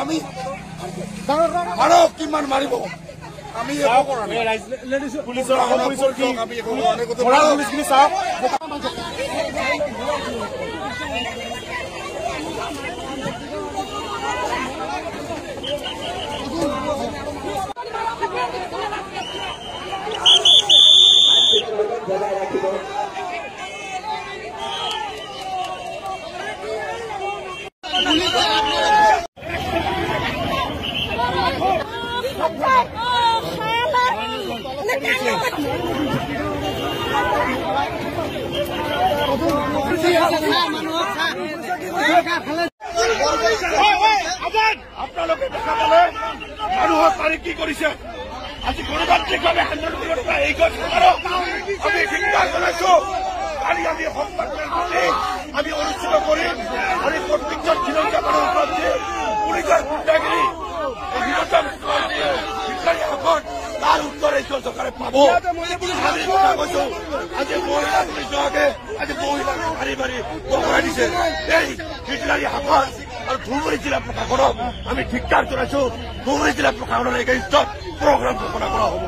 আমি মাৰো কিমান মাৰিব আমি পুলিশেৰ পুলিশখিনি চাওক আপোনালোকে দেখা পালে মানুহৰ তাৰিখ কি কৰিছে আজি গণতান্ত্ৰিকভাৱে আন্দোলন কৰিব এই চৰকাৰক আমি ধিক্কাৰ জনাইছো। কালি আমি সংবাদমেল পাতি আমি অনুষ্ঠিত কৰিম আৰু প্ৰত্যেকজন খিলঞ্জীয়া মানুহৰ ওপৰত পুলিচৰ গুণ্ডাগিৰি তাৰ উত্তৰ এই চৰকাৰে পাব। আমি কথা কৈছো আজি মহিলা পুলিচ বিভাগে আজি মহিলাক মাৰি মাৰি বগৰাই দিছে। এই হিটলাৰী শাসন আৰু ধুবুৰী জিলা প্ৰশাসনক আমি ধিক্কাৰ জনাইছো। ধুবুৰী জিলা প্ৰশাসনৰ এগেইনষ্টত প্ৰগ্ৰাম ঘোষণা কৰা হ'ব।